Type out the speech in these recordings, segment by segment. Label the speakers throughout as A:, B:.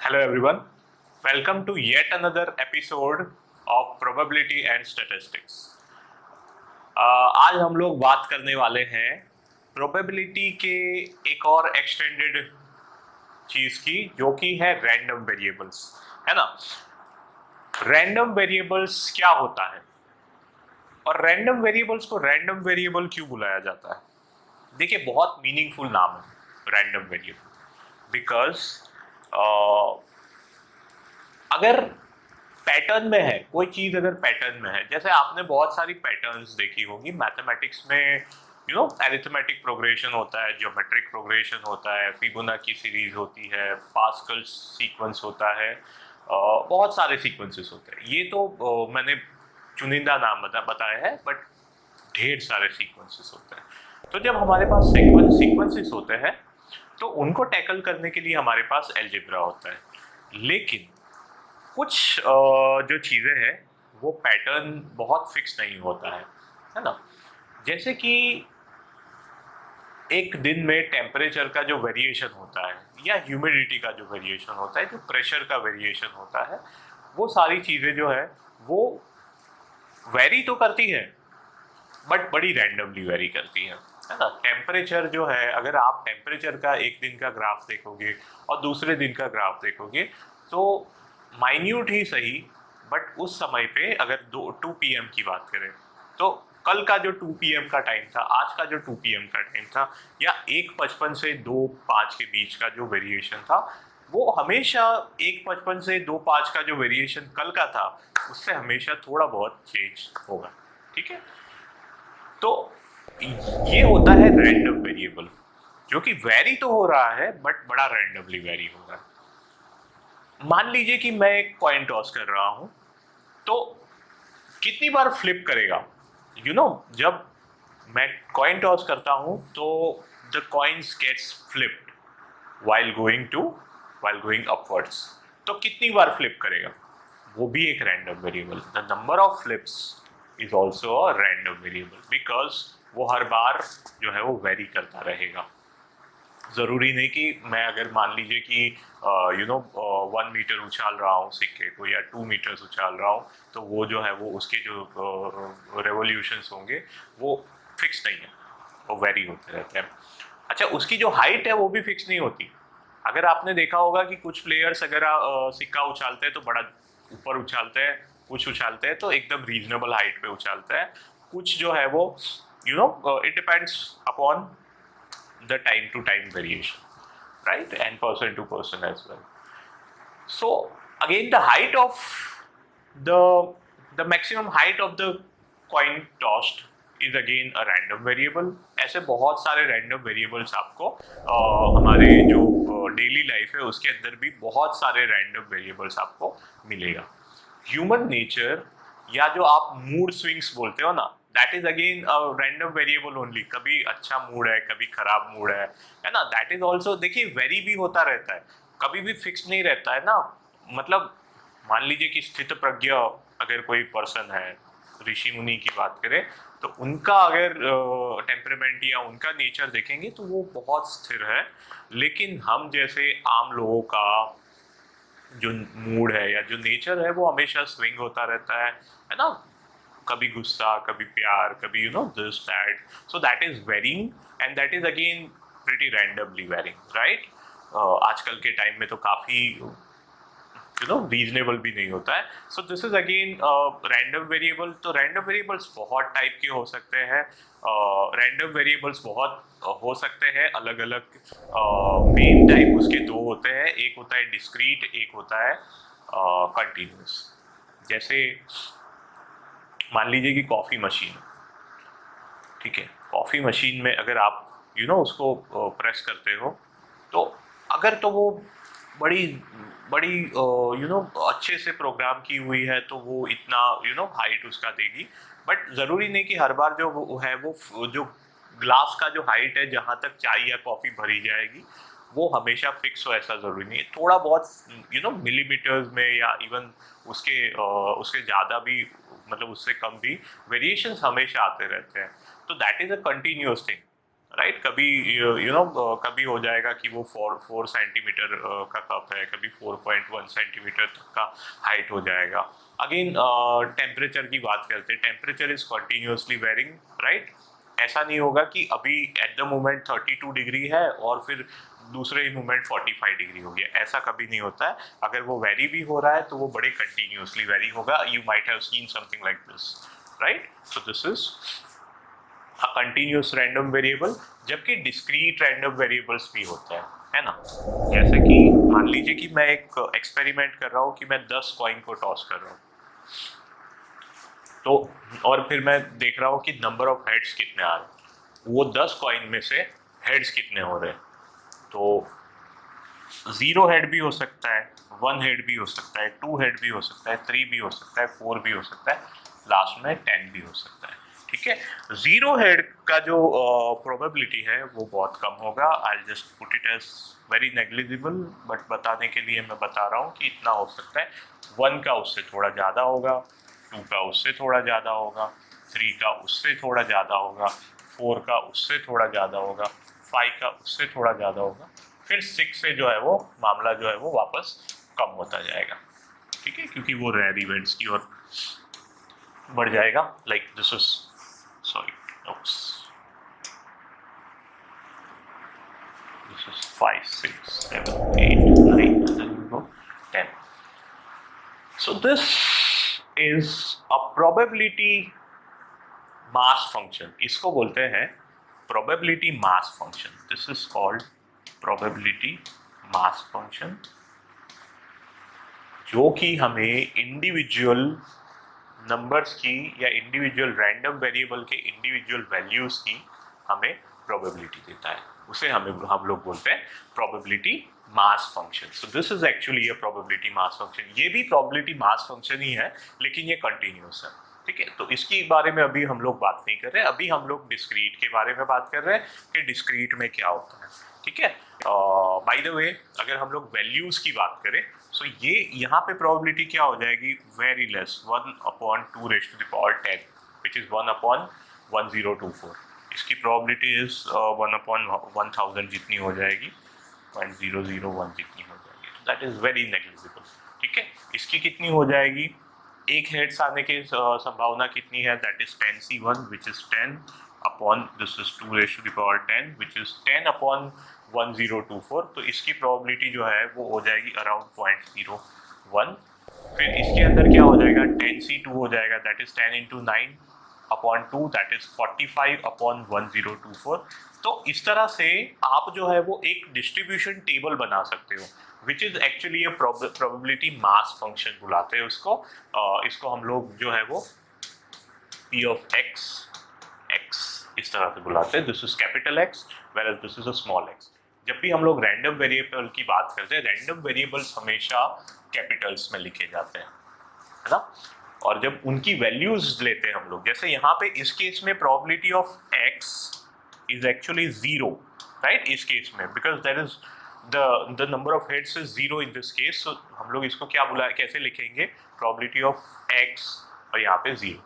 A: Hello everyone, welcome to yet another episode of Probability and Statistics. आज हम लोग बात करने वाले हैं प्रोबेबिलिटी के एक और एक्सटेंडेड चीज की जो कि है रैंडम वेरिएबल्स, है ना। रैंडम वेरिएबल्स क्या होता है और रैंडम वेरिएबल्स को रैंडम वेरिएबल क्यों बुलाया जाता है? देखिए, बहुत मीनिंगफुल नाम है रैंडम वेरिएबल बिकॉज अगर पैटर्न में है कोई चीज, अगर पैटर्न में है, जैसे आपने बहुत सारी पैटर्न्स देखी होगी मैथमेटिक्स में, एरिथमेटिक प्रोग्रेशन होता है, ज्योमेट्रिक प्रोग्रेशन होता है, फिबोनाची सीरीज होती है, पास्कल सीक्वेंस होता है, बहुत सारे सीक्वेंसेस होते हैं। ये तो मैंने चुनिंदा नाम बताया है, बट ढेर सारे सीक्वेंसेस होते हैं। तो जब हमारे पास सीक्वेंसेस होते हैं तो उनको टैकल करने के लिए हमारे पास एलजेब्रा होता है। लेकिन कुछ जो चीज़ें हैं वो पैटर्न बहुत फिक्स नहीं होता है ना। जैसे कि एक दिन में टेम्परेचर का जो वेरिएशन होता है, या ह्यूमिडिटी का जो वेरिएशन होता है, जो प्रेशर का वेरिएशन होता है, वो सारी चीज़ें जो है वो वेरी तो करती है बट बड़ी रैंडमली वेरी करती है ना। टेम्परेचर जो है, अगर आप टेम्परेचर का एक दिन का ग्राफ देखोगे और दूसरे दिन का ग्राफ देखोगे तो माइन्यूट ही सही, बट उस समय पे अगर 2 PM की बात करें तो कल का जो 2 PM का टाइम था, आज का जो 2 PM का टाइम था, या 1:55 से 2:05 के बीच का जो वेरिएशन था, वो हमेशा 1:55 से 2:05 का जो वेरिएशन कल का था उससे हमेशा थोड़ा बहुत चेंज होगा। ठीक है, तो ये होता है रैंडम वेरिएबल, जो कि वेरी तो हो रहा है बट बड़ा रैंडमली वेरी हो रहा है। मान लीजिए कि मैं एक कॉइन टॉस कर रहा हूं, तो कितनी बार फ्लिप करेगा? जब मैं कॉइन टॉस करता हूं तो the coins gets flipped while going upwards। तो कितनी बार फ्लिप करेगा? वो भी एक random variable. The number of flips is also a random variable because वो हर बार जो है वो वेरी करता रहेगा। ज़रूरी नहीं कि मैं, अगर मान लीजिए कि 1 मीटर उछाल रहा हूँ सिक्के को, या 2 मीटर्स उछाल रहा हूँ, तो वो जो है वो उसके जो रेवोल्यूशंस होंगे वो फिक्स नहीं है, वो वेरी होते रहते हैं। अच्छा, उसकी जो हाइट है वो भी फिक्स नहीं होती। अगर आपने देखा होगा कि कुछ प्लेयर्स अगर सिक्का उछालते हैं तो बड़ा ऊपर उछालते हैं, कुछ उछालते हैं तो एकदम रीजनेबल हाइट पे उछालते हैं, कुछ जो है वो it depends upon the time to time variation, right, and person to person as well. So again, the height of the the maximum height of the coin tossed is again a random variable। ऐसे बहुत सारे random variables आपको हमारे जो daily life है उसके अंदर भी बहुत सारे random variables आपको मिलेगा। ह्यूमन नेचर, या जो आप मूड स्विंग्स बोलते हो ना, that is again random variable only. कभी अच्छा मूड है, कभी खराब मूड है ना। दैट इज ऑल्सो, देखिए, वेरी भी होता रहता है, कभी भी फिक्स नहीं रहता है ना। मतलब मान लीजिए कि स्थित प्रज्ञ अगर कोई पर्सन है, ऋषि मुनि की बात करें, तो उनका अगर टेम्परामेंट या उनका नेचर देखेंगे तो वो बहुत स्थिर है। लेकिन हम जैसे आम लोगों का जो मूड है या जो नेचर है वो हमेशा स्विंग होता रहता है ना। कभी गुस्सा, कभी प्यार, कभी this that. So that is varying, and that is again pretty randomly varying, right. आजकल के टाइम में तो काफी रीजनेबल भी नहीं होता है। सो this is again random variable. तो रैंडम वेरिएबल्स बहुत टाइप के हो सकते हैं। रैंडम वेरिएबल्स बहुत हो सकते हैं अलग अलग। मेन टाइप उसके दो होते हैं, एक होता है डिस्क्रीट, एक होता है कंटिन्यूस। जैसे मान लीजिए कि कॉफ़ी मशीन, ठीक है, कॉफ़ी मशीन में अगर आप उसको प्रेस करते हो तो अगर तो वो बड़ी बड़ी अच्छे से प्रोग्राम की हुई है तो वो इतना हाइट उसका देगी। बट ज़रूरी नहीं कि हर बार जो वो है वो जो ग्लास का जो हाइट है जहाँ तक चाय या कॉफ़ी भरी जाएगी वो हमेशा फिक्स हो, ऐसा ज़रूरी नहीं है। थोड़ा बहुत मिलीमीटर्स में, या इवन उसके ज़्यादा भी, मतलब उससे कम भी वेरिएशंस हमेशा आते रहते हैं। तो that is a continuous thing. Right. कभी कभी हो जाएगा कि वो 4 सेंटीमीटर का कप है, कभी 4.1 सेंटीमीटर तक का हाइट हो जाएगा। अगेन टेम्परेचर की बात करते हैं, temperature is continuously varying, right. ऐसा नहीं होगा कि अभी एट द मोमेंट 32 डिग्री है और फिर दूसरे ही मोमेंट 45 डिग्री हो गया, ऐसा कभी नहीं होता है। अगर वो वेरी भी हो रहा है तो वो बड़े कंटिन्यूअसली वेरी होगा। You might have seen something like this, right. So this is a continuous random variable. जबकि डिस्क्रीट रैंडम वेरिएबल्स भी होते हैं, है ना। जैसे कि मान लीजिए कि मैं एक एक्सपेरिमेंट कर रहा हूँ कि मैं 10 कॉइन को टॉस कर रहा हूँ, तो और फिर मैं देख रहा हूँ कि नंबर ऑफ हेड्स कितने आ रहे हैं, वो 10 कॉइन में से हेड्स कितने हो रहे हैं। तो 0 हेड भी हो सकता है, 1 हेड भी हो सकता है, 2 हेड भी हो सकता है, 3 भी हो सकता है, 4 भी हो सकता है, लास्ट में 10 भी हो सकता है। ठीक है, 0 हेड का जो प्रोबेबिलिटी है वो बहुत कम होगा। I just put it as very negligible, but बताने के लिए मैं बता रहा हूँ कि इतना हो सकता है। 1 का उससे थोड़ा ज़्यादा होगा, 2 का उससे थोड़ा ज़्यादा होगा, 3 का उससे थोड़ा ज़्यादा होगा, 4 का उससे थोड़ा ज़्यादा होगा, 5 का उससे थोड़ा ज़्यादा होगा, फिर 6 से जो है वो मामला जो है वो वापस कम होता जाएगा। ठीक है, क्योंकि वो रेयर इवेंट्स की ओर बढ़ जाएगा। Like this is sorry oops this is 5 6 7 8 9 and then we go 10. So this is a probability mass function, इसको बोलते हैं probability mass function. This is called probability mass function, जो कि हमें इंडिविजुअल नंबर्स की या इंडिविजुअल रैंडम वेरिएबल के individual values की हमें प्रोबेबिलिटी देता है। उसे हम लोग बोलते हैं probability mass function. So this is actually a probability mass function. ये भी प्रोबेबिलिटी मास फंक्शन ही है, लेकिन ये कंटिन्यूस है। ठीक है, तो इसके बारे में अभी हम लोग बात नहीं कर रहे, अभी हम लोग डिस्क्रीट के बारे में बात कर रहे हैं कि डिस्क्रीट में क्या होता है। ठीक है, बाय द वे अगर हम लोग वैल्यूज की बात करें, सो ये यहाँ पे प्रोबेबिलिटी क्या हो जाएगी, वेरी लेस, 1/2⁻10 विच इज 1/1024। इसकी प्रोबेबिलिटी इज 1/1000 जितनी हो जाएगी, 0.001 जितनी हो जाएगी। तो दैट इज वेरी नेग्लिजिबल। ठीक है, इसकी कितनी हो जाएगी, एक हेड्स आने की संभावना कितनी है, that is 10c1 which is 10 upon this is 2⁻10 which is 10/1024। तो इसकी प्रोबेबिलिटी जो है वो हो जाएगी अराउंड 0.01। फिर इसके अंदर क्या हो जाएगा, 10c2 हो जाएगा, दैट इज 10 × 9/2 दैट इज 45/1024। तो इस तरह से आप जो है वो एक डिस्ट्रीब्यूशन टेबल बना सकते हो, which is actually a probability mass function बुलाते हैं उसको। इसको हम लोग जो है वो P of x इस तरह से बुलाते हैं। This is capital X whereas this is a small x। जब भी हम लोग रैंडम वेरिएबल की बात करते हैं, रैंडम वेरिएबल्स हमेशा कैपिटल्स में लिखे जाते हैं, है ना। और जब उनकी वैल्यूज लेते हैं हम लोग, जैसे यहाँ पे इस केस में probability of x is actually 0, right. इस केस में because that is the number of heads is 0 in this case, so हम लोग इसको क्या कैसे लिखेंगे, probability of x और यहाँ पे 0।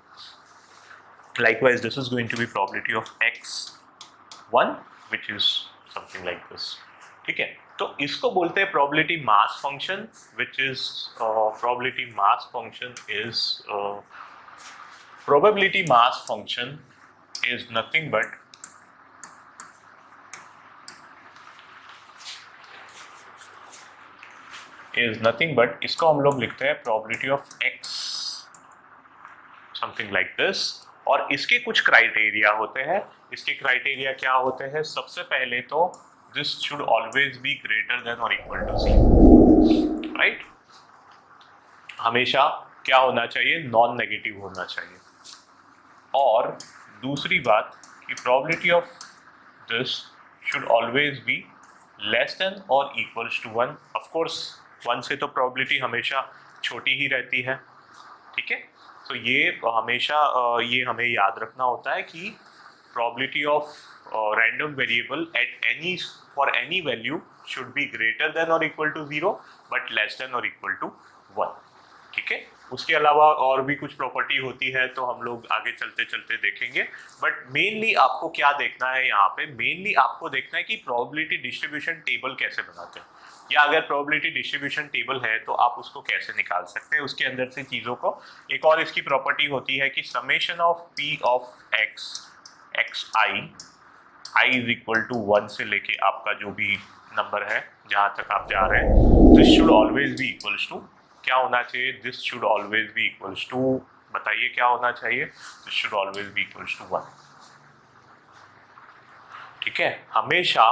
A: Likewise this is going to be probability of x1 which is something like this। ठीक है, तो इसको बोलते हैं probability mass function, which is probability mass function is nothing but इसको हम लोग लिखते हैं probability of x something like this। और इसके कुछ क्राइटेरिया होते हैं। इसके क्राइटेरिया क्या होते हैं, सबसे पहले तो this should always B greater than और इक्वल टू 0, राइट। हमेशा क्या होना चाहिए, नॉन नेगेटिव होना चाहिए। और दूसरी बात कि probability of this should always be less than और इक्वल्स टू 1। ऑफ कोर्स 1 से तो प्रोबेबिलिटी हमेशा छोटी ही रहती है। ठीक है, तो ये हमेशा ये हमें याद रखना होता है कि probability of random variable at for any value should be greater than और equal to 0 but less than और इक्वल टू 1। ठीक है, उसके अलावा और भी कुछ प्रॉपर्टी होती है तो हम लोग आगे चलते चलते देखेंगे। बट मेनली आपको क्या देखना है यहाँ पे, मेनली आपको देखना है कि प्रोबेबिलिटी डिस्ट्रीब्यूशन टेबल कैसे बनाते हैं, या अगर प्रोबेबिलिटी डिस्ट्रीब्यूशन टेबल है तो आप उसको कैसे निकाल सकते हैं उसके अंदर से चीज़ों को। एक और इसकी प्रॉपर्टी होती है कि summation of P of X X I is equal to 1 से लेके आपका जो भी नंबर है जहाँ तक आप जा रहे हैं, this should always be equals to, क्या होना चाहिए, this should always be equals to, बताइए क्या होना चाहिए, this should always be equals to 1। ठीक है, हमेशा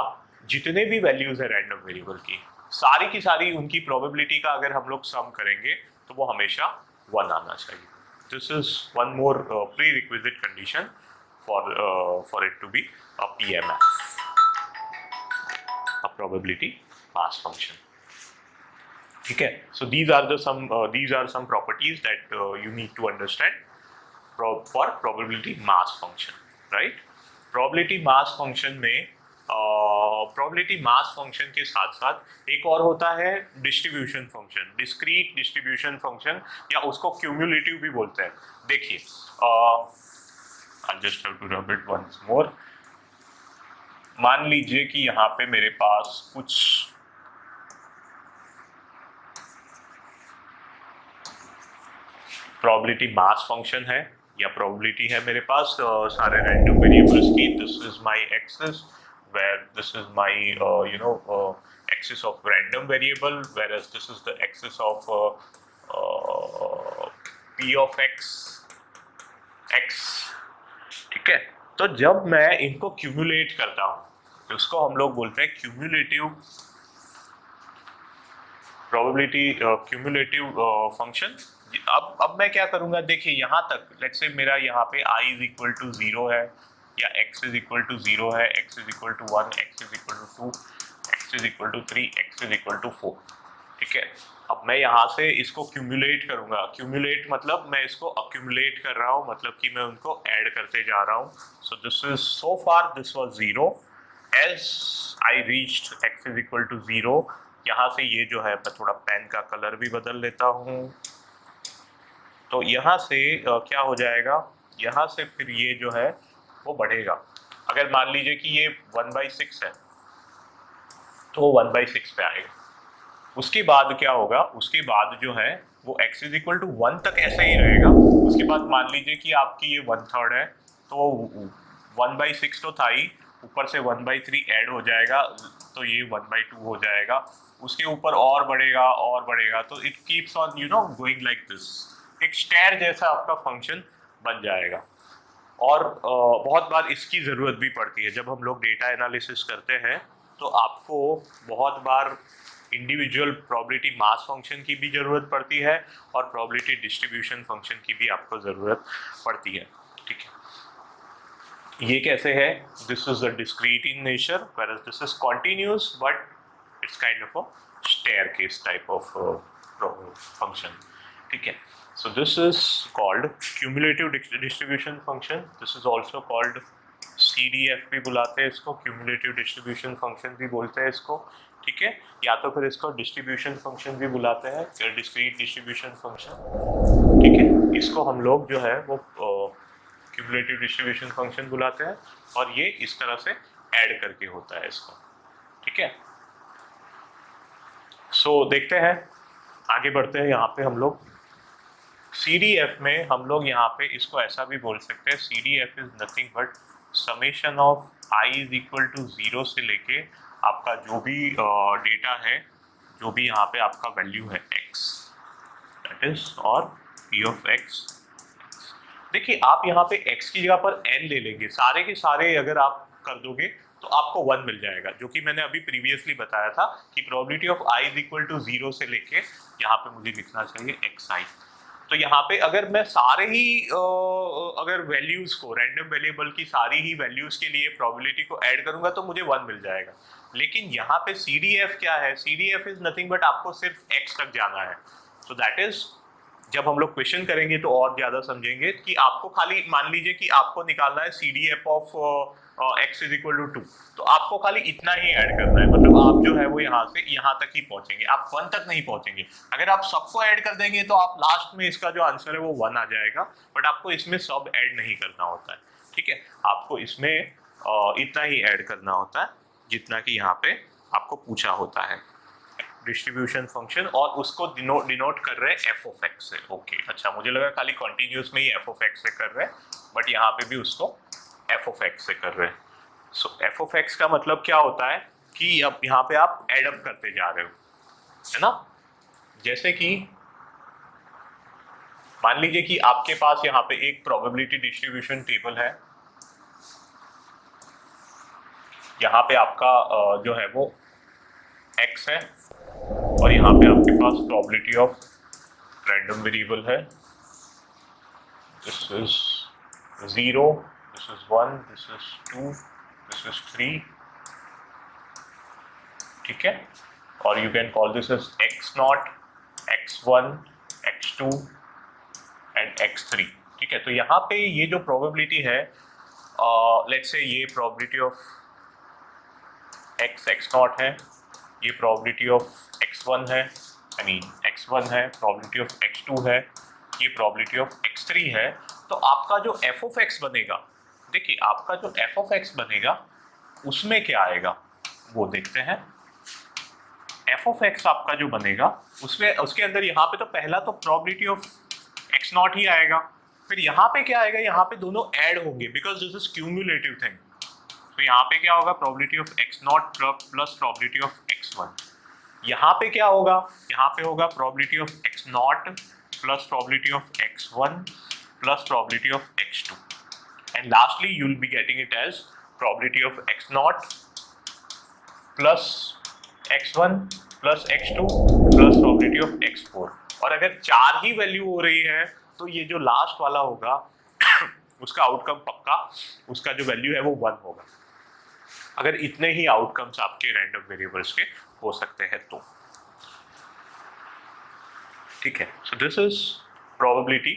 A: जितने भी वैल्यूज है रैंडम वेरिएबल की सारी उनकी प्रोबेबिलिटी का अगर हम लोग सम करेंगे तो वो हमेशा 1 आना चाहिए। This is one more prerequisite condition for it to be a PMF, a probability mass function। ठीक है, so these are some properties that you need to understand for probability mass function, right? probability mass function में probability mass function के साथ साथ एक और होता है distribution function, discrete distribution function, या उसको क्यूमुलेटिव भी बोलते हैं। देखिए I'll just have to rub it once more। मान लीजिए कि यहाँ पे मेरे पास कुछ प्रोबेबिलिटी मास फंक्शन है या प्रोबेबिलिटी है मेरे पास सारे रैंडम वेरिएबल्स की। This is my axis where this is my axis of random variable, whereas this is the axis of p of x। ठीक है, तो जब मैं इनको क्यूमुलेट करता हूँ तो उसको हम लोग बोलते हैं क्यूमुलेटिव प्रोबेबिलिटी क्यूमुलेटिव फंक्शन। अब मैं क्या करूंगा, देखिए यहाँ तक लेट्स से मेरा यहाँ पे i इज इक्वल टू 0 है, या x इज इक्वल टू 0 है, x is equal to 1, x is equal to 2, x is equal to 3, x is equal to 4। ठीक है, अब मैं यहाँ से इसको क्यूमुलेट करूंगा। क्यूमुलेट मतलब मैं इसको अक्यूमुलेट कर रहा हूँ, मतलब कि मैं उनको ऐड करते जा रहा हूँ। So this is so far this was 0, as I reached x is equal to 0। यहाँ से ये जो है मैं थोड़ा पेन का कलर भी बदल लेता हूँ, तो यहाँ से क्या हो जाएगा, यहाँ से फिर ये जो है वो बढ़ेगा। अगर मान लीजिए कि ये 1/6 है तो 1/6 पे आएगा। उसके बाद क्या होगा, उसके बाद जो है वो x इज इक्वल टू 1 तक ऐसे ही रहेगा। उसके बाद मान लीजिए कि आपकी ये 1/3 है तो 1/6 तो था ही, ऊपर से 1/3 ऐड हो जाएगा तो ये 1/2 हो जाएगा। उसके ऊपर और बढ़ेगा, तो it keeps on going like this, एक स्टेयर जैसा आपका फंक्शन बन जाएगा। और बहुत बार इसकी ज़रूरत भी पड़ती है जब हम लोग डेटा एनालिसिस करते हैं, तो आपको बहुत बार इंडिविजुअल प्रोबेबिलिटी मास फंक्शन की भी ज़रूरत पड़ती है और प्रोबेबिलिटी डिस्ट्रीब्यूशन फंक्शन की भी आपको ज़रूरत पड़ती है। ठीक है, ये कैसे है, this is the discrete in nature, whereas this is continuous but it's kind of a staircase type of function. ठीक है, so this is called cumulative distribution function, this is also called CDF भी बुलाते हैं इसको, cumulative distribution function भी बोलते हैं इसको। ठीक है, या तो फिर इसको डिस्ट्रीब्यूशन फंक्शन भी बुलाते हैं, डिस्क्रीट डिस्ट्रीब्यूशन फंक्शन। ठीक है, इसको हम लोग जो है वो क्यूमुलेटिव डिस्ट्रीब्यूशन फंक्शन बुलाते हैं, और ये इस तरह से ऐड करके होता है इसको। ठीक है, सो देखते हैं, आगे बढ़ते हैं। यहाँ पे हम लोग CDF में हम लोग यहाँ पे इसको ऐसा भी बोल सकते हैं, CDF is nothing but summation of i is equal to 0 से लेके आपका जो भी डेटा है, जो भी यहाँ पे आपका वैल्यू है x, दैट इज और p ऑफ x। देखिए आप यहाँ पे x की जगह पर n ले लेंगे, सारे के सारे अगर आप कर दोगे तो आपको 1 मिल जाएगा, जो कि मैंने अभी प्रीवियसली बताया था कि probability of i is equal to 0 से लेके यहाँ पे मुझे लिखना चाहिए xi। तो यहाँ पे अगर मैं सारे ही अगर वैल्यूज को, रैंडम वेरिएबल की सारी ही वैल्यूज के लिए प्रोबेबिलिटी को ऐड करूंगा तो मुझे 1 मिल जाएगा। लेकिन यहाँ पे CDF क्या है, CDF इज नथिंग बट आपको सिर्फ x तक जाना है। सो दैट इज, जब हम लोग क्वेश्चन करेंगे तो और ज्यादा समझेंगे कि आपको खाली मान लीजिए कि आपको निकालना है CDF of x is equal to 2, तो आपको खाली इतना ही ऐड करना है, मतलब आप जो है वो यहाँ से यहाँ तक ही पहुंचेंगे, आप 1 तक नहीं पहुंचेंगे। अगर आप सबको ऐड कर देंगे तो आप लास्ट में इसका जो आंसर है वो 1 आ जाएगा, बट आपको इसमें सब ऐड नहीं करना होता है, ठीक है। आपको इसमें इतना ही ऐड करना होता है जितना कि यहाँ पे आपको पूछा होता है डिस्ट्रीब्यूशन फंक्शन, और उसको डिनोट कर रहे हैं एफ ऑफ एक्स से। ओके, अच्छा, मुझे लगा खाली कॉन्टिन्यूस में ही एफ ऑफ एक्स से कर रहे हैं, बट यहाँ पे भी उसको एफ ऑफ एक्स से कर रहे हैं। सो एफ ऑफ एक्स का मतलब क्या होता है कि अब यहाँ पे आप एड अप करते जा रहे हो, है ना। जैसे कि मान लीजिए कि आपके पास यहाँ पे एक प्रोबेबिलिटी डिस्ट्रीब्यूशन टेबल है, यहाँ पे आपका जो है वो x है, और यहाँ पे आपके पास प्रोबेबिलिटी ऑफ रैंडम वेरिएबल है, this is 0, this is 1, this is 2, this is 3, ठीक है। और you can call this as x0, x1, x2 and x3, ठीक है। तो यहाँ पे ये जो प्रोबेबिलिटी है, लेट्स से ये प्रोबेबिलिटी ऑफ x0 है, ये प्रोबेबिलिटी ऑफ x1 है, आई मीन x1 है, प्रोबेबिलिटी ऑफ x2 है, ये प्रोबेबिलिटी ऑफ x3 है। तो आपका जो f ऑफ x बनेगा, देखिए आपका जो f ऑफ x बनेगा उसमें क्या आएगा वो देखते हैं। f ऑफ x आपका जो बनेगा उसमें, उसके अंदर यहाँ पे तो पहला तो प्रोबेबिलिटी ऑफ x0 ही आएगा, फिर यहाँ पे क्या आएगा, यहाँ पे दोनों ऐड होंगे because this is cumulative thing. तो यहाँ पे क्या होगा, probability of x0 plus probability of x1। यहाँ पे क्या होगा, यहाँ पे होगा probability of x0 plus probability of x1 plus probability of x2, and lastly you will be getting it as probability of x0 plus x1 plus x2 plus probability of x4। और अगर 4 ही value हो रही है तो ये जो last वाला होगा उसका आउटकम पक्का, उसका जो वैल्यू है वो 1 होगा, अगर इतने ही आउटकम्स आपके रैंडम वेरिएबल्स के हो सकते हैं तो, ठीक है। सो this is probability,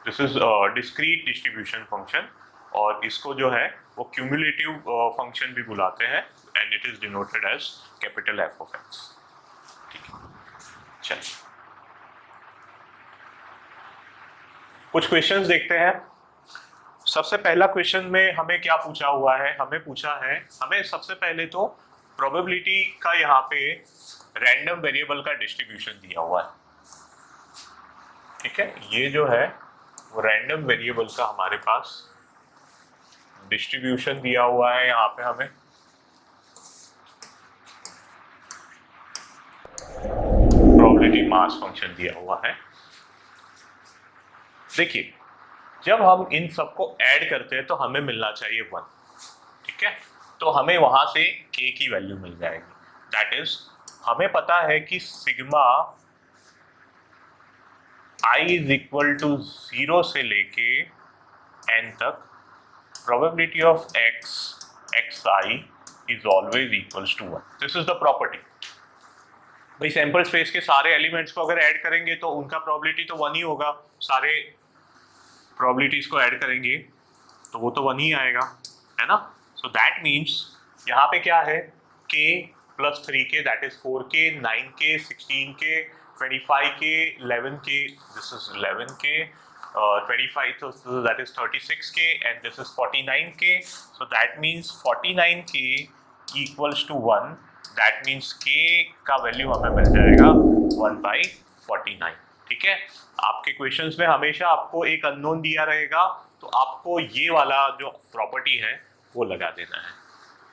A: this is discrete distribution function, और इसको जो है वो क्यूमुलेटिव फंक्शन भी बुलाते हैं, and it is denoted as capital F of X, ठीक है। चलिए कुछ क्वेश्चंस देखते हैं। सबसे पहला क्वेश्चन में हमें क्या पूछा हुआ है, हमें पूछा है, हमें सबसे पहले तो प्रोबेबिलिटी का यहाँ पे रैंडम वेरिएबल का डिस्ट्रीब्यूशन दिया हुआ है, ठीक है। ये जो है वो रैंडम वेरिएबल का हमारे पास डिस्ट्रीब्यूशन दिया हुआ है, यहाँ पे हमें प्रोबेबिलिटी मास फंक्शन दिया हुआ है। देखिए जब हम इन सबको ऐड करते हैं तो हमें मिलना चाहिए 1, ठीक है। तो हमें वहां से k की वैल्यू मिल जाएगी, दैट इज हमें पता है कि sigma i is equal to 0 से लेके n तक probability of xi is always equals to 1। This is the property. भाई सैंपल स्पेस के सारे एलिमेंट्स को अगर ऐड करेंगे तो उनका प्रोबेबिलिटी तो 1 ही होगा, सारे प्रोबेबिलिटीज को ऐड करेंगे तो वो तो 1 ही आएगा, है ना। सो दैट मीन्स यहाँ पे क्या है, k plus 3k that is 4k, 9k, 16k, 25k, 11k, this is 11k, 25 so that is 36k and this is 49k, so that means 49k equals to 1, that means k का value हमें मिल जाएगा 1/49, ठीक है। आपके questions में हमेशा आपको एक अननोन दिया रहेगा, तो आपको ये वाला जो प्रॉपर्टी है वो लगा देना है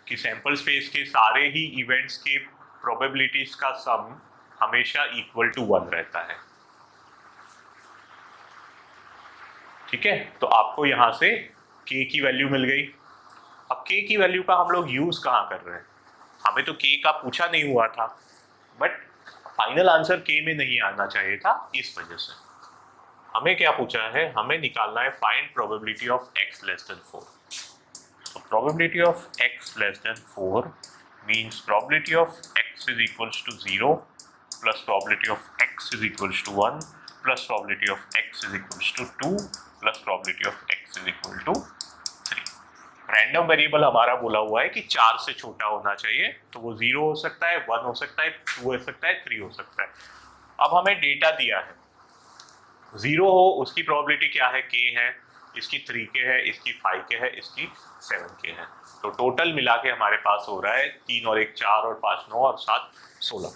A: कि सैंपल स्पेस के सारे ही इवेंट्स के प्रोबेबिलिटीज का सम हमेशा इक्वल टू 1 रहता है, ठीक है। तो आपको यहाँ से k की वैल्यू मिल गई। अब k की वैल्यू का हम लोग यूज कहाँ कर रहे हैं, हमें तो k का पूछा नहीं हुआ था, बट फाइनल आंसर k में नहीं आना चाहिए था, इस वजह से हमें क्या पूछा है, हमें निकालना है find probability of x less than 4। तो probability of x less than 4 means probability of x is equals to 0 plus probability of x is equals to 1 plus probability of x is equals to 2 plus probability of x is equal to 3। Random variable हमारा बोला हुआ है कि 4 से छोटा होना चाहिए, तो वो 0 हो सकता है, 1 हो सकता है, 2 हो सकता है, 3 हो सकता है। अब हमें डेटा दिया है, 0 हो उसकी प्रोबेबिलिटी क्या है, k है, इसकी 3k है, इसकी 5k है, इसकी 7k है। तो टोटल मिला के हमारे पास हो रहा है 3 और 1 4 और 5 9 और 7 16,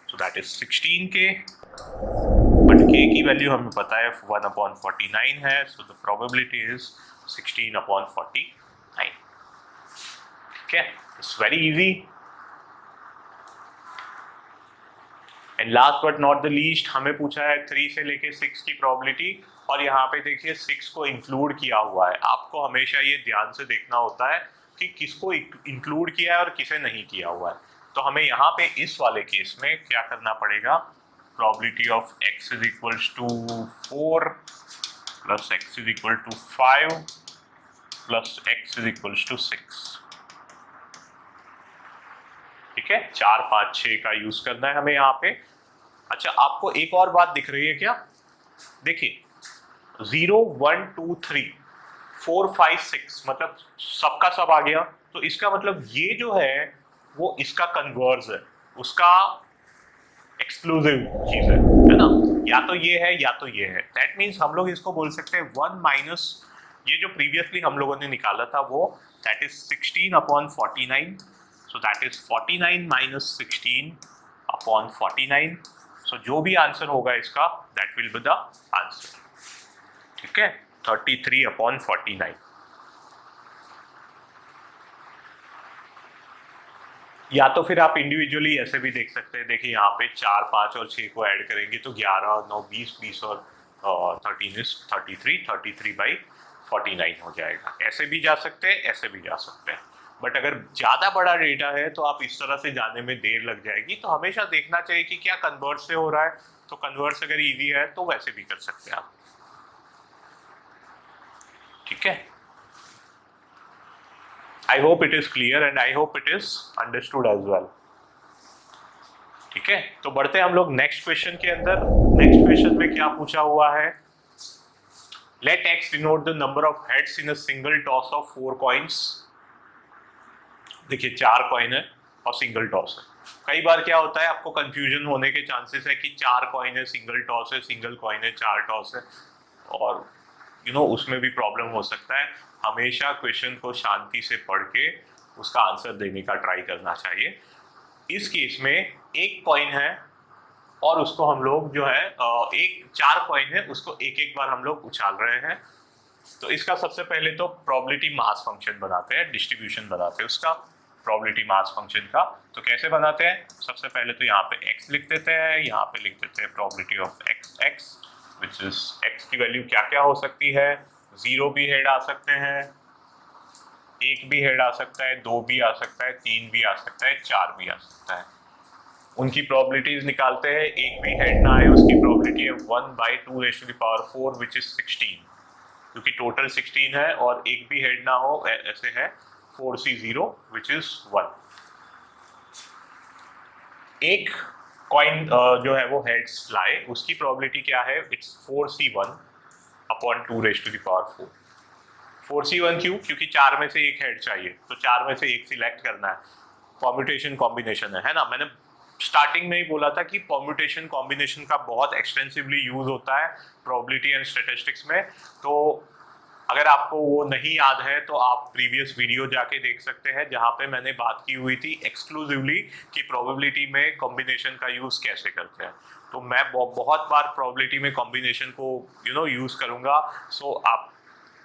A: सो that is 16k। But k की वैल्यू हमें पता है 1/49 है, सो द प्रोबेबिलिटी इज 16/49। ठीक है, it's very easy. And last but not the least, हमें पूछा है 3 से लेके 6 की प्रोबेबिलिटी, और यहाँ पे देखिए 6 को इंक्लूड किया हुआ है। आपको हमेशा ये ध्यान से देखना होता है कि किसको इंक्लूड किया है और किसे नहीं किया हुआ है। तो हमें यहाँ पे इस वाले केस में क्या करना पड़ेगा, probability of x is equal to 4 plus x is equal to 5 plus x is equal to 6। ठीक है, 4 5 6 का यूज करना है हमें यहाँ पे। अच्छा, आपको एक और बात दिख रही है क्या, देखिए 0 1 2 3 4 5 6 मतलब सबका सब आ गया, तो इसका मतलब ये जो है वो इसका कन्वर्स है, उसका एक्सक्लूसिव चीज है ना, या तो ये है या तो ये है। दैट मीन्स हम लोग इसको बोल सकते हैं 1 माइनस ये जो प्रीवियसली हम लोगों ने निकाला था वो, that is 16/49, so that is 49 minus 16/49। सो जो भी आंसर होगा इसका, that will be the answer. ठीक है, 33/49। या तो फिर आप इंडिविजुअली ऐसे भी देख सकते हैं, देखिए यहाँ पे 4 5 और 6 को ऐड करेंगे तो 11 9 20 20 और 13 इज 33/49 हो जाएगा। ऐसे भी जा सकते हैं, ऐसे भी जा सकते हैं। बट अगर ज़्यादा बड़ा डेटा है तो आप इस तरह से जाने में देर लग जाएगी, तो हमेशा देखना चाहिए कि क्या कन्वर्ट से हो रहा है। तो कन्वर्ट अगर ईजी है तो वैसे भी कर सकते हैं आप। ठीक है, I hope it is clear and I hope it is understood as well. ठीक है, तो बढ़ते हैं हम लोग नेक्स्ट क्वेश्चन के अंदर। नेक्स्ट क्वेश्चन में क्या पूछा हुआ है, let x denote the number of heads in a single toss of 4 coins। देखिए 4 कॉइन है और सिंगल टॉस है। कई बार क्या होता है, आपको कंफ्यूजन होने के चांसेस है कि 4 कॉइन है, सिंगल टॉस है, सिंगल कॉइन है, 4 टॉस है, और उसमें भी प्रॉब्लम हो सकता है। हमेशा क्वेश्चन को शांति से पढ़ के उसका आंसर देने का ट्राई करना चाहिए। इस केस में एक कॉइन है और उसको हम लोग जो है 4 कॉइन है, उसको एक एक बार हम लोग उछाल रहे हैं। तो इसका सबसे पहले तो प्रोबेबिलिटी मास फंक्शन बनाते हैं, डिस्ट्रीब्यूशन बनाते हैं उसका, प्रोबेबिलिटी मास फंक्शन का। तो कैसे बनाते हैं, सबसे पहले तो यहाँ पे x लिख देते हैं, यहाँ पे लिख देते हैं probability of x which is x की वैल्यू क्या क्या हो सकती है, 0 भी हेड आ सकते हैं, 1 भी हेड आ सकता है, 2 भी आ सकता है, 3 भी आ सकता है, 4 भी आ सकता है। उनकी प्रोबेबिलिटीज निकालते हैं। 1 भी हेड ना आए उसकी प्रोबेबिलिटी है 1/2⁴ विच इज 16, क्योंकि टोटल 16 है, और 1 भी हेड ना हो ऐसे है 4C0 विच इज 1। एक कॉइन जो है वो हेड्स लाए, उसकी प्रोबेबिलिटी क्या है, इट्स 4C1/2⁴। 4C1 क्यों, क्योंकि 4 में से एक हेड चाहिए, तो 4 में से एक सिलेक्ट करना है। परम्यूटेशन कॉम्बिनेशन है ना, मैंने स्टार्टिंग में ही बोला था कि परम्यूटेशन कॉम्बिनेशन का बहुत एक्सटेंसिवली यूज होता है प्रोबेबिलिटी एंड स्टैटिस्टिक्स में। तो अगर आपको वो नहीं याद है तो आप प्रीवियस वीडियो जाके देख सकते हैं, जहाँ पे मैंने बात की हुई थी एक्सक्लूसिवली कि प्रोबेबिलिटी में कॉम्बिनेशन का यूज कैसे करते हैं। तो मैं बहुत बार प्रोबेबिलिटी में कॉम्बिनेशन को यूज करूंगा। सो आप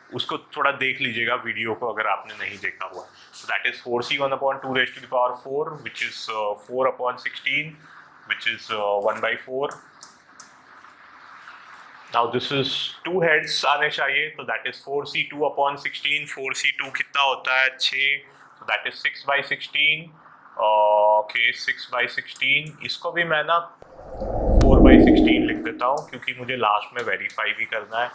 A: उसको थोड़ा देख लीजिएगा वीडियो को अगर आपने नहीं देखा हुआ। सो that is 4C1/2⁴ which is 4/16 which is 1/4। Now this is 2 heads आने चाहिए, तो that is 4C2/16। 4C2 कितना होता है, 6, so that is 6/16। okay, 6/16। इसको भी मैं ना 4/16 लिख देता हूँ, क्योंकि मुझे लास्ट में वेरीफाई भी करना है।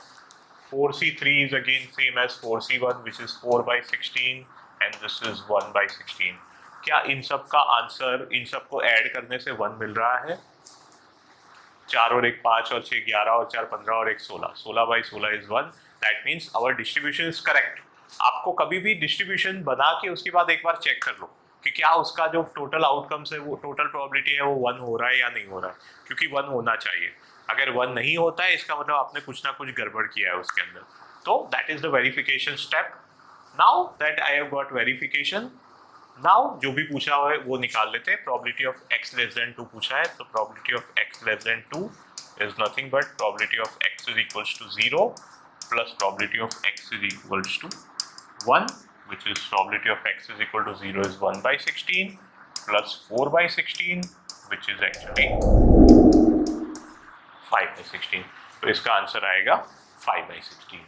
A: 4C3 is again same as 4C1 which is 4/16 and this is 1/16। क्या इन सब का आंसर, इन सब को ऐड करने से 1 मिल रहा है? 4 और 1 5 और 6 11 और 4 15 और 1 16, 16/16 is 1। That means our distribution is correct। आपको कभी भी डिस्ट्रीब्यूशन बना के उसके बाद एक बार चेक कर लो कि क्या उसका जो टोटल आउटकम्स है, वो टोटल प्रोबेबिलिटी है, वो 1 हो रहा है या नहीं हो रहा है, क्योंकि 1 होना चाहिए। अगर 1 नहीं होता है, इसका मतलब आपने कुछ ना कुछ गड़बड़ किया है उसके अंदर। तो that is the verification step. Now that I have got verification, now जो भी पूछा हुआ है वो निकाल लेते हैं। Probability of x less than 2 पूछा है, तो probability of x less than 2 is nothing but probability of x is equals to 0 plus probability of x is equals to 1, which is probability of x is equal to 0 is 1 by 16 plus 4 by 16, which is actually 5 by 16. तो इसका answer आएगा 5 by 16।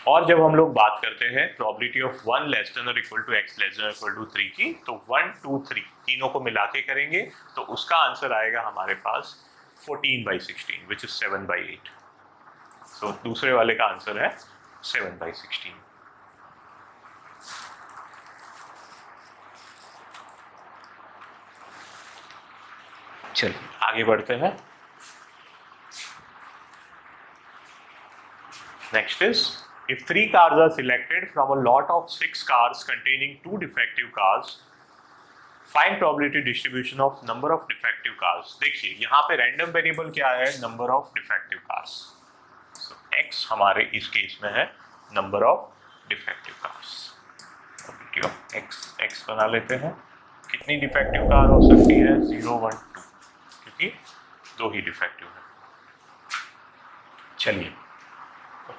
A: और जब हम लोग बात करते हैं प्रोबेबिलिटी ऑफ 1 लेस देन और equal to x less than equal to 3 की, तो 1 2 3 तीनों को मिला के करेंगे, तो उसका आंसर आएगा हमारे पास 14 by 16, which is 7 by 8। तो दूसरे वाले का आंसर है 7 by 16। चलिए आगे बढ़ते हैं। Next is, if 3 cars are selected from a lot of 6 cars containing 2 defective cars, find probability distribution of number of defective cars। देखिए यहाँ पे रैंडम वेरिएबल क्या है, number of defective cars. x हमारे इस केस में है number of defective cars. Probability of x बना लेते हैं। कितनी डिफेक्टिव कार हो सकती है, 0 1 2, क्योंकि 2 ही डिफेक्टिव है। चलिए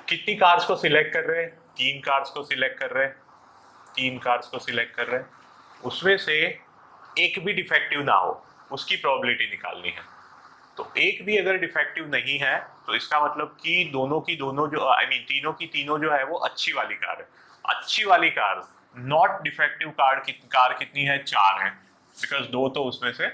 A: कितनी कार्स को सिलेक्ट कर रहे हैं, 3 कार्स को सिलेक्ट कर रहे हैं, 3 कार्स को सिलेक्ट कर रहे हैं, उसमें से एक भी डिफेक्टिव ना हो, उसकी प्रोबेबिलिटी निकालनी है। तो एक भी अगर डिफेक्टिव नहीं है, तो इसका मतलब कि दोनों की दोनों जो तीनों की तीनों जो है वो अच्छी वाली कार है। अच्छी वाली कार, नॉट डिफेक्टिव कार कितनी है, 4 है, बिकॉज 2 तो उसमें से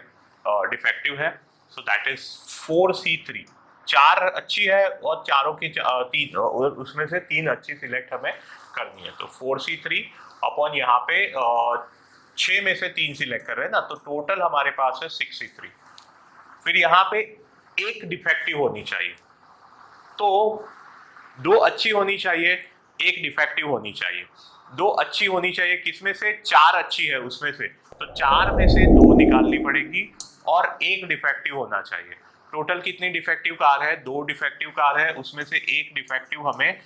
A: डिफेक्टिव है। सो दैट इज 4C3, 4 अच्छी है और चारों की 3, उसमें से 3 अच्छी सिलेक्ट हमें करनी है। तो 4C3 अपॉन यहाँ पे 6 में से 3 सिलेक्ट कर रहे हैं ना, तो टोटल हमारे पास है 6C3। फिर यहाँ पे एक डिफेक्टिव होनी चाहिए, तो 2 अच्छी होनी चाहिए, एक डिफेक्टिव होनी चाहिए। 2 अच्छी होनी चाहिए किसमें से, 4 अच्छी है उसमें से, तो 4 में से 2 निकालनी पड़ेगी और एक डिफेक्टिव होना चाहिए। टोटल कितनी डिफेक्टिव कार है, 2 डिफेक्टिव कार है, उसमें से एक डिफेक्टिव हमें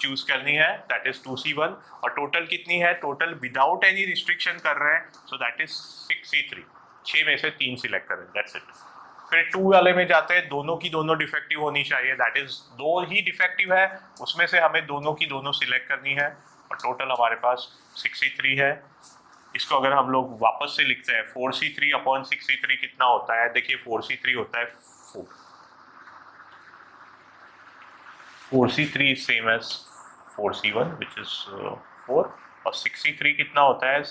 A: चूज करनी है, दैट इज 2C1। और टोटल कितनी है, टोटल विदाउट एनी रिस्ट्रिक्शन कर रहे हैं, सो दैट इज 6C3। 6 में से 3 सिलेक्ट करें, दैट्स इट। फिर 2 वाले में जाते हैं, दोनों की दोनों डिफेक्टिव होनी चाहिए, दैट इज 2 ही डिफेक्टिव है, उसमें से हमें दोनों की दोनों सिलेक्ट करनी है, और टोटल हमारे पास 6C3 है। इसको अगर हम लोग वापस से लिखते हैं, 4C3 अपॉन 6C3 कितना होता है, देखिए 4C3 होता है 4। 4C3 is same as 4C1 which is 4, और 6C3 कितना होता है,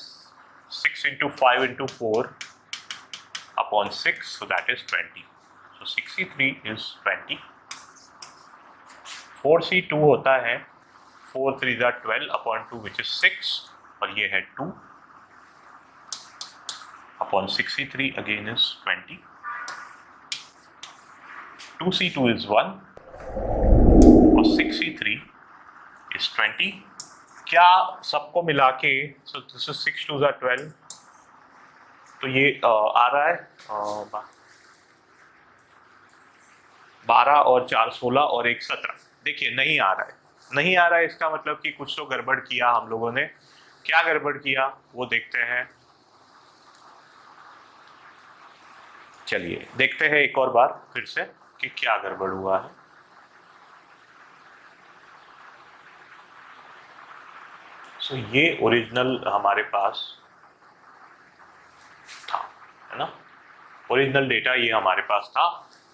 A: 6 into 5 into 4 upon 6, so that is 20. So 6C3 is 20. 4C2 होता है 4 3 12 upon 2 which is 6, और ये है 2 upon 6C3 again is 20. 2C2 is 1 और 6C3 is 20। क्या सबको मिला के, so this is 6 2 12, तो ये आ रहा है 12 और 4 16 और 1 17। देखिए नहीं आ रहा है, नहीं आ रहा है, इसका मतलब कि कुछ तो गड़बड़ किया हम लोगों ने। क्या गड़बड़ किया वो देखते हैं। चलिए देखते हैं एक और बार फिर से कि क्या गड़बड़ हुआ है। सो ये ओरिजिनल हमारे पास था, है ना, ओरिजिनल डेटा ये हमारे पास था।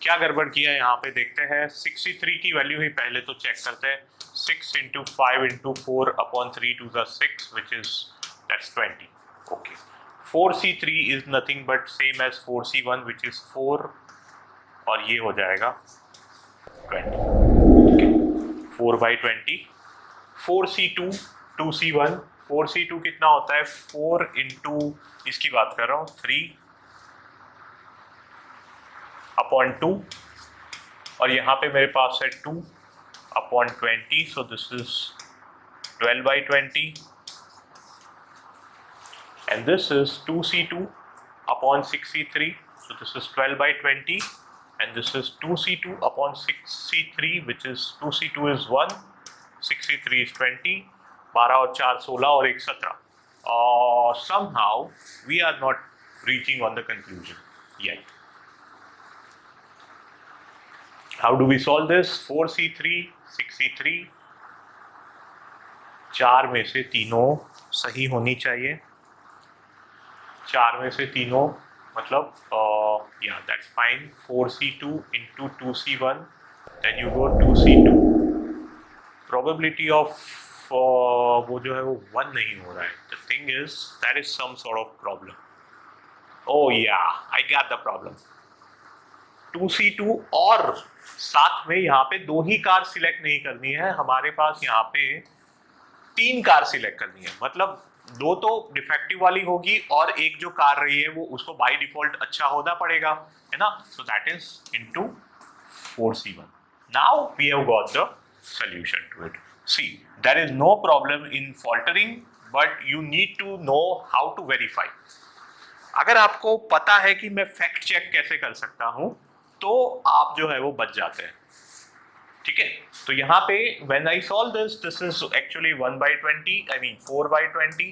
A: क्या गड़बड़ किया यहाँ पे देखते हैं। 6C3 की वैल्यू ही पहले तो चेक करते हैं। 6 into 5 into 4 upon 3 to the 6 which is that's 20. Okay. 4C3 is nothing but same as 4C1 which is 4, और ये हो जाएगा 20। Okay. 4 by 20। 4C2 2C1, 4C2 कितना होता है, 4 into, इसकी बात कर रहा हूँ, 3 अपॉन 2, और यहाँ पे मेरे पास है 2 upon 20, so this is 12 by 20, and this is 2c2 upon 6c3, so this is 12 by 20, and this is 2c2 upon 6c3, which is 2c2 is 1, 6c3 is 20, 12 और 4 16 और 1 17. Somehow we are not reaching on the conclusion yet. How do we solve this? 4c3, 6c3, 4 में से तीनों सही होनी चाहिए, 4 में से तीनों मतलब yeah, that's fine. 4c2 into 2c1, then you go 2c2. Probability of वो जो है वो 1 नहीं हो रहा है. The thing is that is some sort of problem. Oh yeah, I got the problem. 2c2 और साथ में यहाँ पे 2 ही कार सिलेक्ट नहीं करनी है, हमारे पास यहाँ पे 3 कार सिलेक्ट करनी है. मतलब 2 तो डिफेक्टिव वाली होगी और एक जो कार रही है वो उसको बाय डिफॉल्ट अच्छा होना पड़ेगा, है ना. So that is into 4c1. Now we have got the solution to it. See there is no problem in faltering, but you need to know how to verify. अगर आपको पता है कि मैं फैक्ट चेक कैसे कर सकता हूं तो आप जो है वो बच जाते हैं. ठीक है, तो यहाँ पे when I solve this, this is actually 1 by 20, I mean 4 by 20,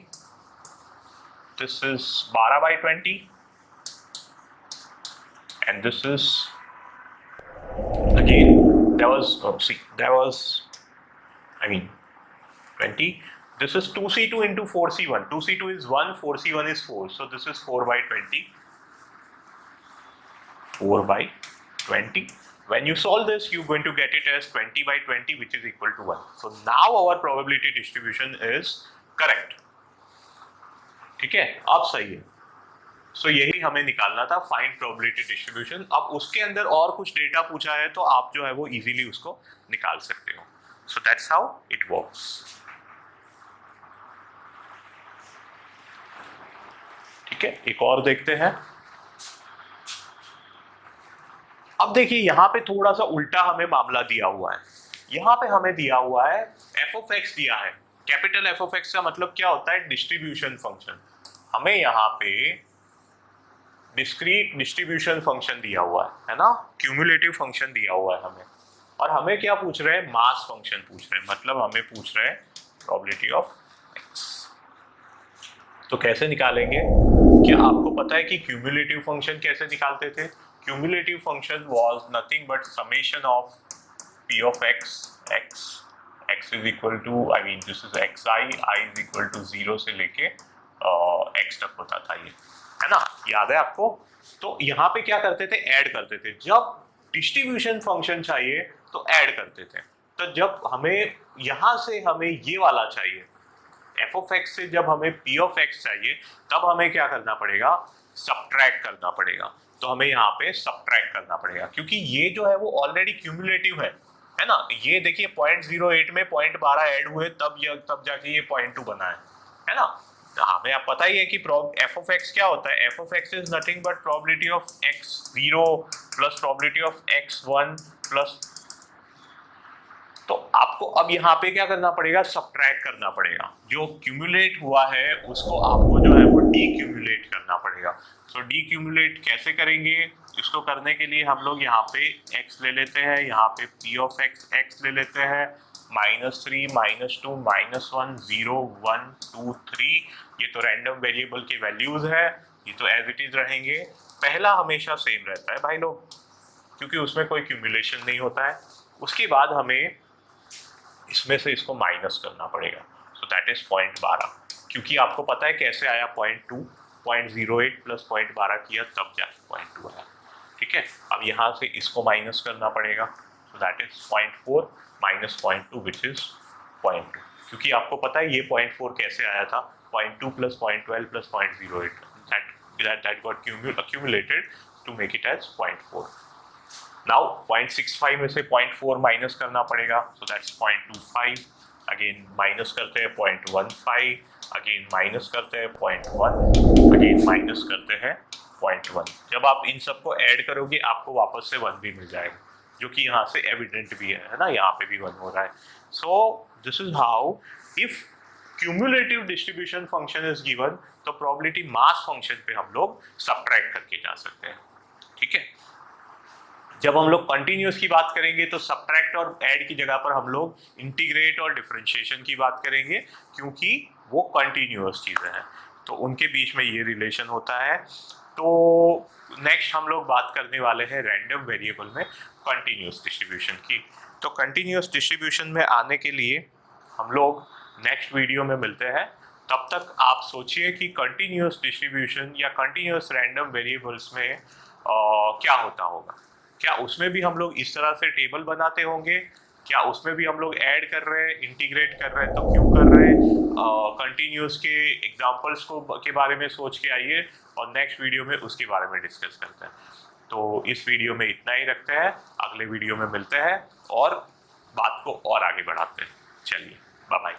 A: this is 12 by 20, and this is again there was there was I mean 20. This is 2c2 into 4c1. 2c2 is 1, 4c1 is 4, so this is 4 by 20. 4 by 20. When you solve this, you're going to get it as 20 by 20, which is equal to 1. So now our probability distribution is correct. ठीक है, अब सही है. So यही हमें निकालना था, find probability distribution. अब उसके अंदर और कुछ डेटा पूछा है तो आप जो है वो इजीली उसको निकाल सकते हो. So that's how it works. ठीक है, एक और देखते हैं. अब देखिए यहाँ पे थोड़ा सा उल्टा हमें मामला दिया हुआ है. यहाँ पे हमें दिया हुआ है f of x दिया है. कैपिटल f of x का मतलब क्या होता है? Distribution function. हमें यहाँ पे डिस्क्रीट डिस्ट्रीब्यूशन फंक्शन दिया हुआ है ना, क्यूमुलेटिव फंक्शन दिया हुआ है हमें. और हमें क्या पूछ रहे हैं? मास फंक्शन पूछ रहे हैं. मतलब हमें पूछ रहे हैं प्रोबेबिलिटी ऑफ x. तो कैसे निकालेंगे? क्या आपको पता है कि क्यूमुलेटिव फंक्शन कैसे निकालते थे? Cumulative function was nothing but summation of p of x, x is equal to, I mean this is xi, I is equal to 0 से लेके x तक होता था ये, है ना, याद है आपको? तो यहाँ पे क्या करते थे? ऐड करते थे. जब डिस्ट्रीब्यूशन फंक्शन चाहिए तो ऐड करते थे. तो जब हमें यहाँ से हमें ये वाला चाहिए f of x से, जब हमें p of x चाहिए तब हमें क्या करना पड़ेगा? सब्ट्रैक्ट करना पड़ेगा. तो हमें यहाँ पे सब्ट्रैक्ट करना पड़ेगा क्योंकि ये जो है वो ऑलरेडी क्यूमुलेटिव है ना. ये देखिए 0.08 में 0.12 ऐड हुए तब जाके ये 0.2 बना है ना. हमें आप पता ही है कि f of x क्या होता है? f of x is nothing but probability of x0 plus probability of x1 plus. तो आपको अब यहाँ पे क्या करना पड़ेगा? सब्ट्रैक्ट करना पड़ेगा. जो क्यूमुलेट हुआ है उसको आपको जो है वो डीक्यूमुलेट करना पड़ेगा. सो डीक्यूमुलेट कैसे करेंगे? इसको करने के लिए हम लोग यहाँ पे x ले लेते हैं, यहाँ पे p of x ले लेते हैं, -3, -2, -1, 0, 1, 2, 3. ये तो रैंडम वेरिएबल के वैल्यूज है, ये तो एज इट इज रहेंगे. पहला हमेशा सेम रहता है भाई लोग, क्योंकि उसमें कोई क्यूमुलेशन नहीं होता है. उसके बाद हमें इसमें से इसको माइनस करना पड़ेगा. सो दैट इज 0.12, क्योंकि आपको पता है कैसे आया 0.2. 0.08 प्लस 0.12 किया तब जाके 0.2 आया. ठीक है, अब यहाँ से इसको माइनस करना पड़ेगा. सो that is 0.4 minus 0.2 which is 0.2. क्योंकि आपको पता है ये 0.4 कैसे आया था? 0.2 plus 0.12 plus 0.08 that got accumulated to make it as 0.4. Now 0.65 में से 0.4 माइनस करना पड़ेगा. So that's 0.25. अगेन माइनस करते हैं 0.15, अगेन माइनस करते हैं 0.1, अगेन माइनस करते हैं 0.1. जब आप इन सबको ऐड करोगे आपको वापस से 1 भी मिल जाएगा. जो कि यहाँ से एविडेंट भी है ना, यहाँ पे भी 1 हो रहा है. सो this is how if cumulative distribution function is given तो प्रोबेबिलिटी मास फंक्शन पे हम लोग सब्ट्रैक्ट करके जा सकते हैं. ठीक है. जब हम लोग कंटिन्यूस की बात करेंगे तो सब्ट्रैक्ट और ऐड की जगह पर हम लोग इंटीग्रेट और डिफरेंशिएशन की बात करेंगे, क्योंकि वो कंटिन्यूस चीज़ें हैं तो उनके बीच में ये रिलेशन होता है. तो नेक्स्ट हम लोग बात करने वाले हैं रैंडम वेरिएबल में कंटिन्यूस डिस्ट्रीब्यूशन की. तो कंटिन्यूस डिस्ट्रीब्यूशन में आने के लिए हम लोग नेक्स्ट वीडियो में मिलते हैं. तब तक आप सोचिए कि कंटिन्यूस डिस्ट्रीब्यूशन या कंटिन्यूस रैंडम वेरिएबल्स में क्या होता होगा. क्या उसमें भी हम लोग इस तरह से टेबल बनाते होंगे, क्या उसमें भी हम लोग ऐड कर रहे हैं, इंटीग्रेट कर रहे हैं, तो क्यों कर रहे हैं. कंटिन्यूस के एग्जांपल्स को के बारे में सोच के आइए और नेक्स्ट वीडियो में उसके बारे में डिस्कस करते हैं. तो इस वीडियो में इतना ही रखते हैं, अगले वीडियो में मिलते हैं और बात को और आगे बढ़ाते हैं. चलिए, बाय बाय.